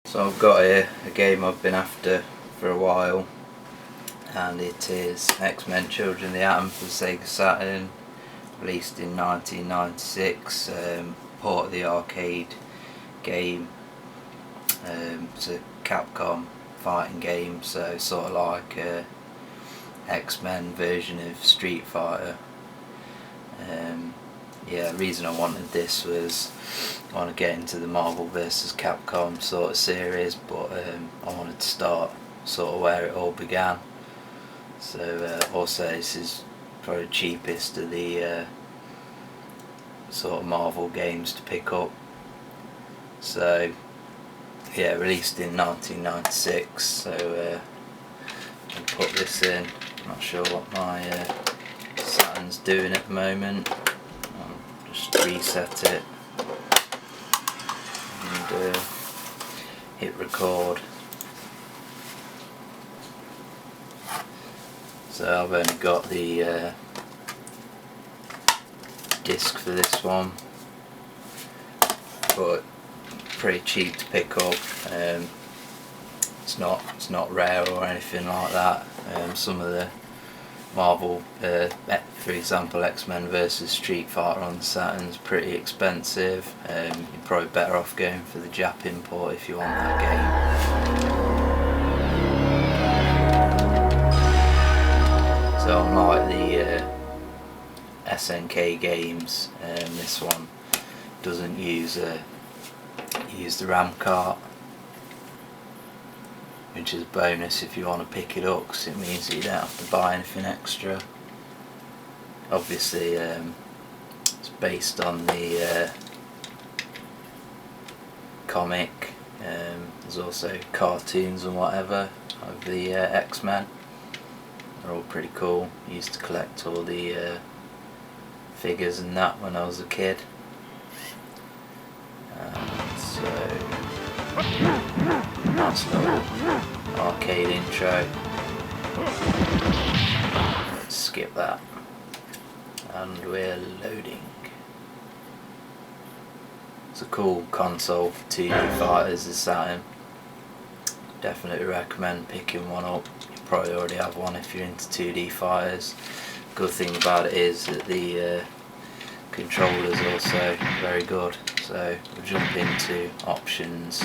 So I've got a game I've been after for a while, and it is X-Men Children of the Atom for sega Saturn, released in 1996, port of the arcade game. It's a Capcom fighting game, so sort of like a X-Men version of Street Fighter. The reason I wanted this was I want to get into the Marvel vs Capcom sort of series, but I wanted to start sort of where it all began. So also this is probably the cheapest of the sort of Marvel games to pick up. So yeah, released in 1996, so I'll put this in. Not sure what my Saturn's doing at the moment. I'll just reset it and hit record. So I've only got the disc for this one, but pretty cheap to pick up. It's not rare or anything like that. Some of the Marvel, for example X-Men vs Street Fighter on the Saturn's pretty expensive. You're probably better off going for the Jap import if you want that game. So unlike the SNK games, this one doesn't use the RAM cart, which is a bonus if you want to pick it up, because it means that you don't have to buy anything extra. Obviously it's based on the comic. There's also cartoons and whatever of the X-Men. They're all pretty cool. I used to collect all the figures and that when I was a kid. So nice little arcade intro. Let's skip that, and we're loading. It's a cool console for 2D fighters, the Saturn. Definitely recommend picking one up. You probably already have one if you're into 2D fighters. Good thing about it is that the controller's also very good. So we'll jump into options,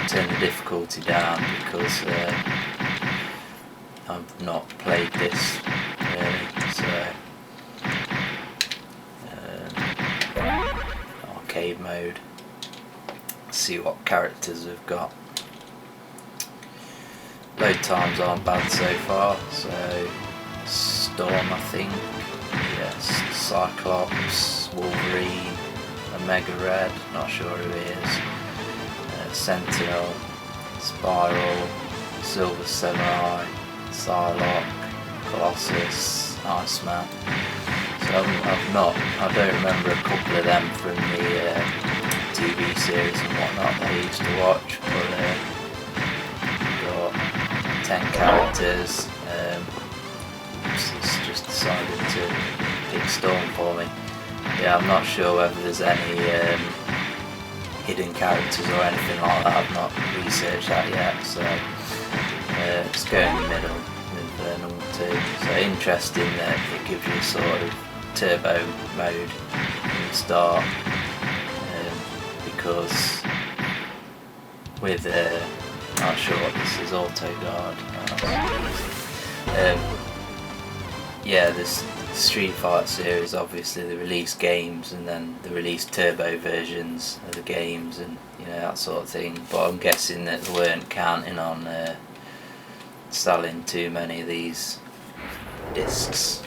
turn the difficulty down because I've not played this really. So arcade mode. See what characters we've got. Load times aren't bad so far. So Storm, I think. Yes, Cyclops, Wolverine, Omega Red, not sure who he is, Sentinel, Spiral, Silver Samurai, Psylocke, Colossus, Iceman. So I don't remember a couple of them from the TV series and whatnot that I used to watch, but got 10 characters. It's just decided to pick Storm for me. Yeah, I'm not sure whether there's any hidden characters or anything like that. I've not researched that yet, so let's go in the middle with number 2. So interesting that it gives you a sort of turbo mode in the start, because with not sure what this is, auto guard. Yeah, this Street Fighter series, obviously they release games and then they release turbo versions of the games and that sort of thing, but I'm guessing that they weren't counting on selling too many of these discs.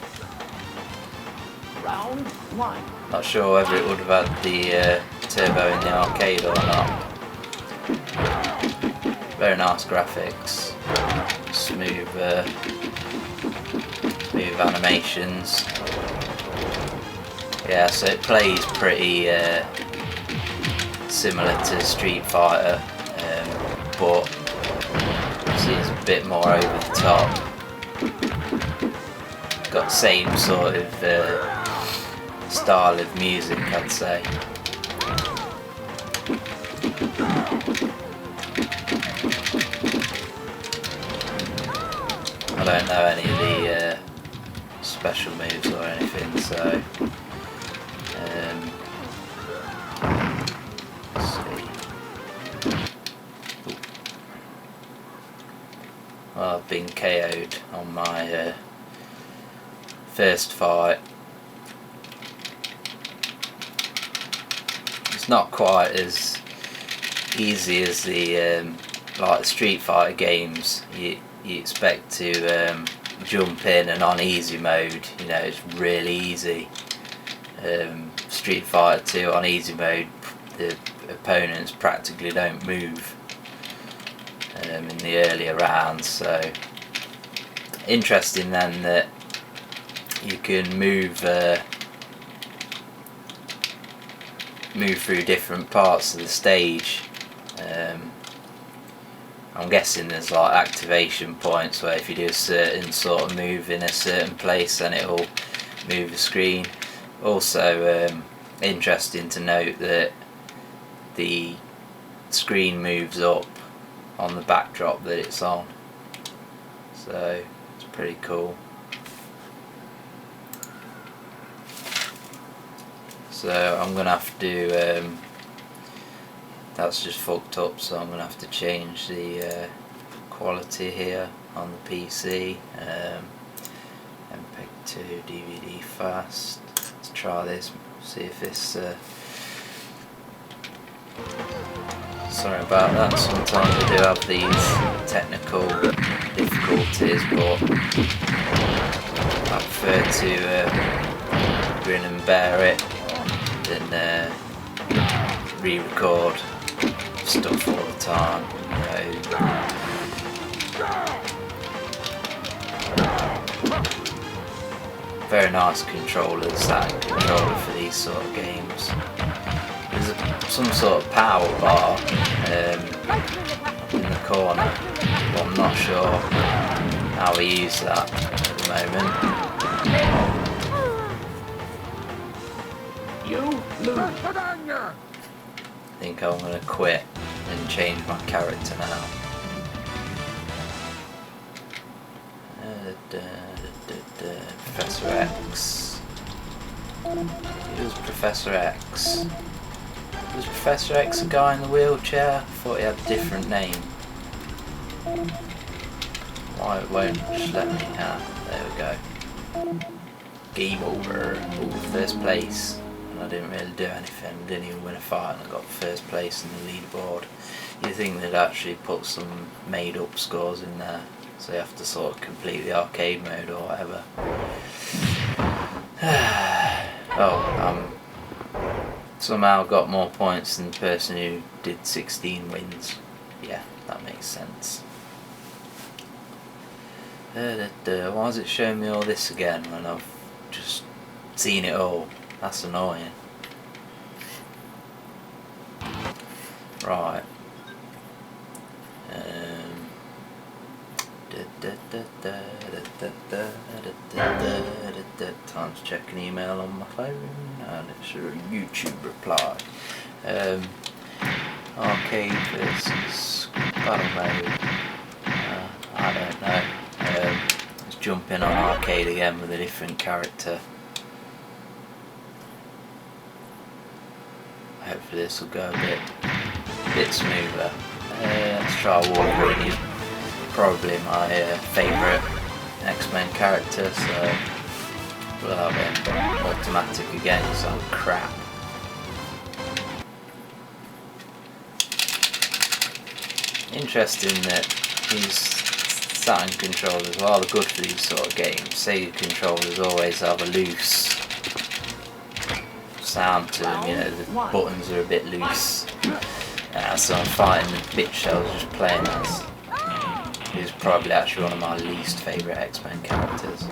Round 1. Not sure whether it would have had the turbo in the arcade or not. Very nice graphics, smooth animations. Yeah, so it plays pretty similar to Street Fighter, but see, it's a bit more over the top. Got the same sort of style of music, I'd say. don't know any of the special moves or anything, so let's see. Well, I've been KO'd on my first fight. It's not quite as easy as the like Street Fighter games. You expect to jump in, and on easy mode, you know, it's really easy. Street Fighter 2 on easy mode, the opponents practically don't move in the earlier rounds. So interesting then that you can move through different parts of the stage. I'm guessing there's like activation points where if you do a certain sort of move in a certain place, then it will move the screen. Also interesting to note that the screen moves up on the backdrop that it's on, so it's pretty cool. So I'm gonna have to that's just fucked up, so I'm gonna have to change the quality here on the PC. MPEG 2 DVD fast. Let's try this, see if this sorry about that, sometimes we do have these technical difficulties, but I prefer to grin and bear it than re-record stuff all the time, you know. Very nice controller, the Saturn controller for these sort of games. There's some sort of power bar in the corner, but I'm not sure how we use that at the moment. You lose. I think I'm going to quit and change my character now. Professor X. Who's Professor X? Was Professor X a guy in the wheelchair? I thought he had a different name. Why it won't just let me? Ah, there we go. Game over. Ooh, first place. And I didn't really do anything. Didn't even win a fight, and I got first place in the leaderboard. You'd think they'd actually put some made up scores in there, so you have to sort of complete the arcade mode or whatever. Oh, somehow got more points than the person who did 16 wins. Yeah, that makes sense. Why is it showing me all this again when I've just seen it all? That's annoying. Right. Time to check an email on my phone, and it's a YouTube reply. Arcade versus battle mode. I don't know. Let's jump in on arcade again with a different character. Hopefully this will go a bit smoother. Let's try Wolverine. He's probably my favourite X-Men character, so we'll have him. Automatic again, he's on crap. Interesting that these Saturn controllers, while they're good for these sort of games, Sega controllers always have a loose sound to them, you know, the buttons are a bit loose. So I'm fighting the bitch shells just playing as. He's probably actually one of my least favourite X-Men characters.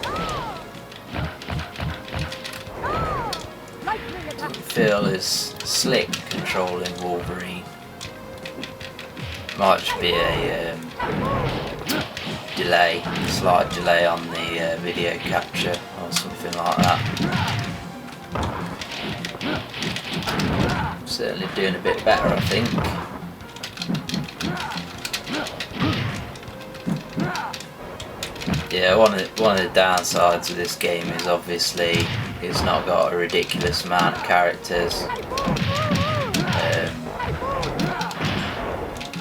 Doesn't feel as slick controlling Wolverine. Might just be a delay, slight delay on the video capture or something like that. Certainly doing a bit better, I think. Yeah, one of the downsides of this game is obviously it's not got a ridiculous amount of characters.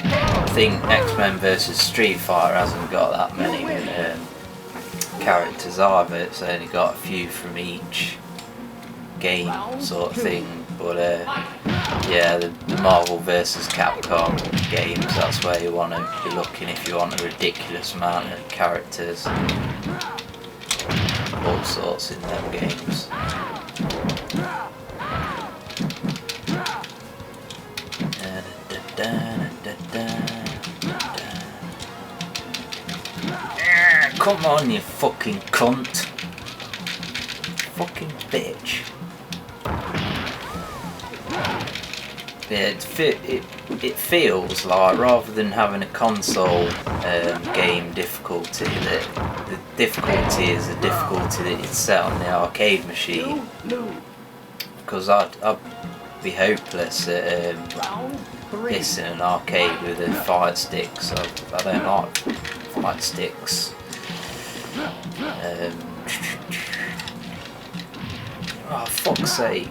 I think X-Men vs Street Fighter hasn't got that many characters either. It's only got a few from each game sort of thing. But yeah, the Marvel vs Capcom games, that's where you want to be looking if you want a ridiculous amount of characters. All sorts in them games. Come on, you fucking cunt. Fucking bitch. Yeah, it feels like, rather than having a console game difficulty, that the difficulty is the difficulty that you'd set on the arcade machine. Because I'd be hopeless at this in an arcade with a fight stick, so I don't like fight sticks. Oh, fuck's sake.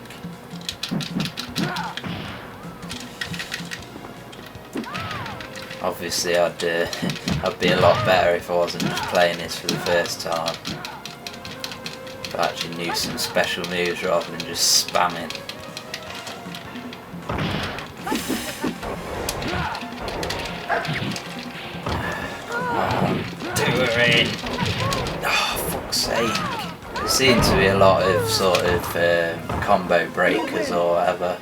Obviously I'd be a lot better if I wasn't just playing this for the first time. If I actually knew some special moves rather than just spamming. Come on, do her in! Oh, fuck's sake. There seems to be a lot of sort of combo breakers or whatever,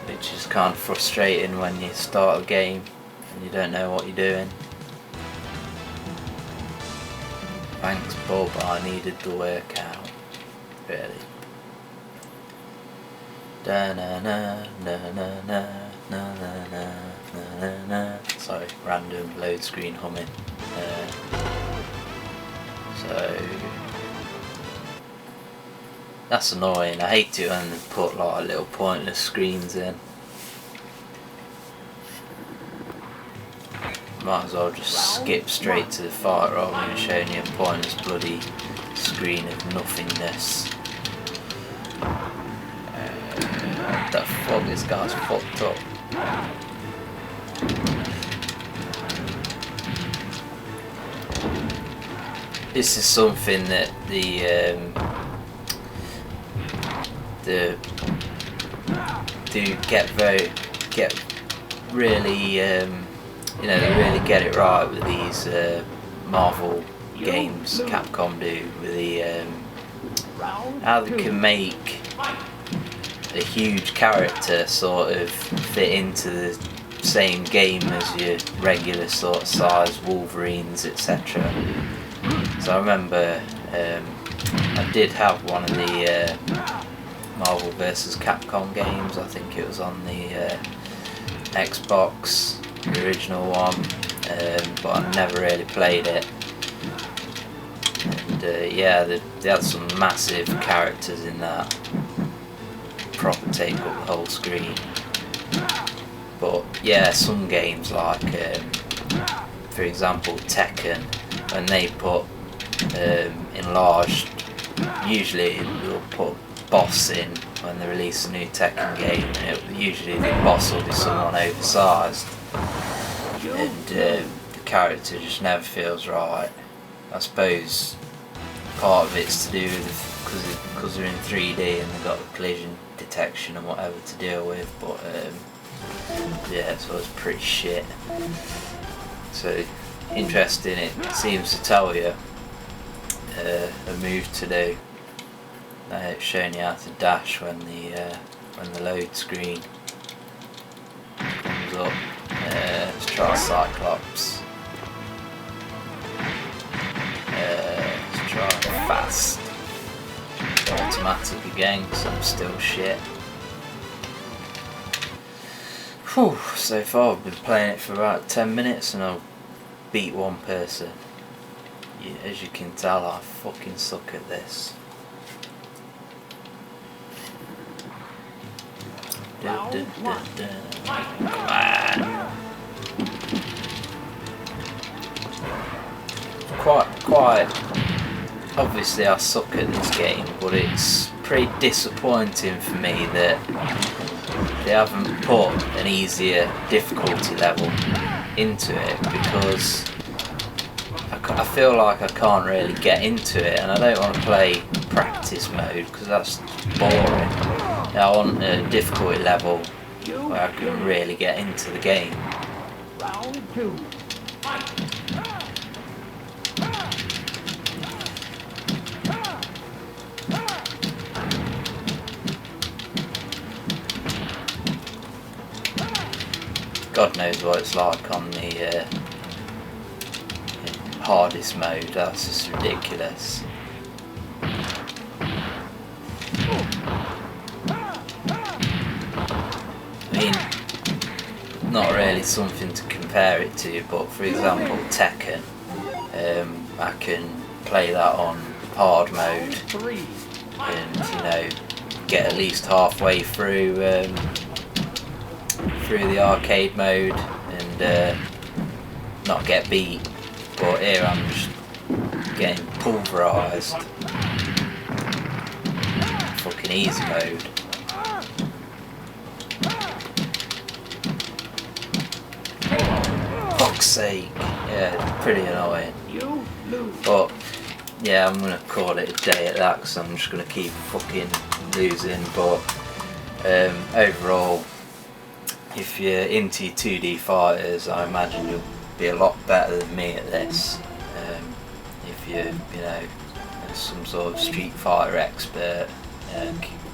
which is kind of frustrating when you start a game and you don't know what you're doing. Thanks Bob, I needed the workout. Really. Da na na na na na na na na na na. Sorry, random load screen humming. So that's annoying. I hate it when they put like little pointless screens in. Might as well just skip straight to the fight rather than showing you a pointless bloody screen of nothingness. What the fuck, this guy's fucked up. This is something that they really get it right with these Marvel games. Capcom do with the how they can make a huge character sort of fit into the same game as your regular sort of size Wolverines, etc. So I remember I did have one of the Marvel vs Capcom games. I think it was on the Xbox, the original one, but I never really played it. And yeah, they had some massive characters in that, proper take up the whole screen. But yeah, some games like, for example, Tekken, when they put enlarged, usually they'll put boss in when they release a new Tekken game, and usually the boss will be someone oversized, and the character just never feels right. I suppose part of it's to do with because they're in 3D and they've got collision detection and whatever to deal with, but yeah, so it's pretty shit. So interesting, it seems to tell you a move to do. It's showing you how to dash when the load screen comes up. Let's try Cyclops. Let's try fast. Automatic again because I'm still shit. Whew, so far I've been playing it for about 10 minutes and I've beat one person. Yeah, as you can tell, I fucking suck at this. Come on. Of quite obviously I suck at this game, but it's pretty disappointing for me that they haven't put an easier difficulty level into it, because I feel like I can't really get into it, and I don't want to play practice mode because that's boring. I want a difficulty level where I can really get into the game. Round 2. God knows what it's like on the hardest mode. That's just ridiculous. I mean, not really something to compare it to, but for example Tekken, I can play that on hard mode and, you know, get at least halfway through the arcade mode and not get beat. But here I'm just getting pulverised. Fucking easy mode. Fuck's sake. Yeah, pretty annoying. But yeah, I'm gonna call it a day at that because I'm just gonna keep fucking losing. But overall, if you're into your 2D fighters, I imagine you'll be a lot better than me at this. If you're, you know, some sort of Street Fighter expert,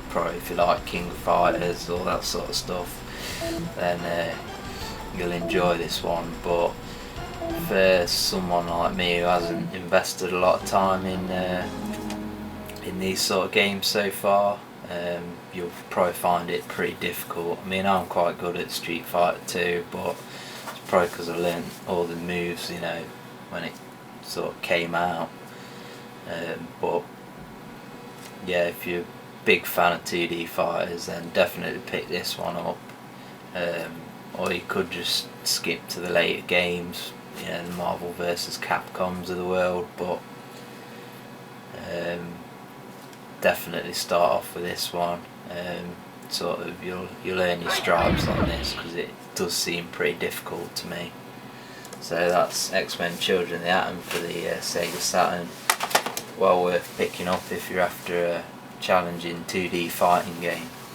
probably if you like King of Fighters, all that sort of stuff, then you'll enjoy this one. But for someone like me who hasn't invested a lot of time in these sort of games so far, you'll probably find it pretty difficult. I mean, I'm quite good at Street Fighter 2, but it's probably because I learned all the moves, you know, when it sort of came out. But yeah, if you're a big fan of 2D fighters, then definitely pick this one up. Or you could just skip to the later games, you know, the Marvel vs. Capcoms of the world, but definitely start off with this one. Sort of you'll earn your stripes on this because it does seem pretty difficult to me. So that's X-Men Children of the Atom for the Sega Saturn. Well worth picking up if you're after a challenging 2D fighting game.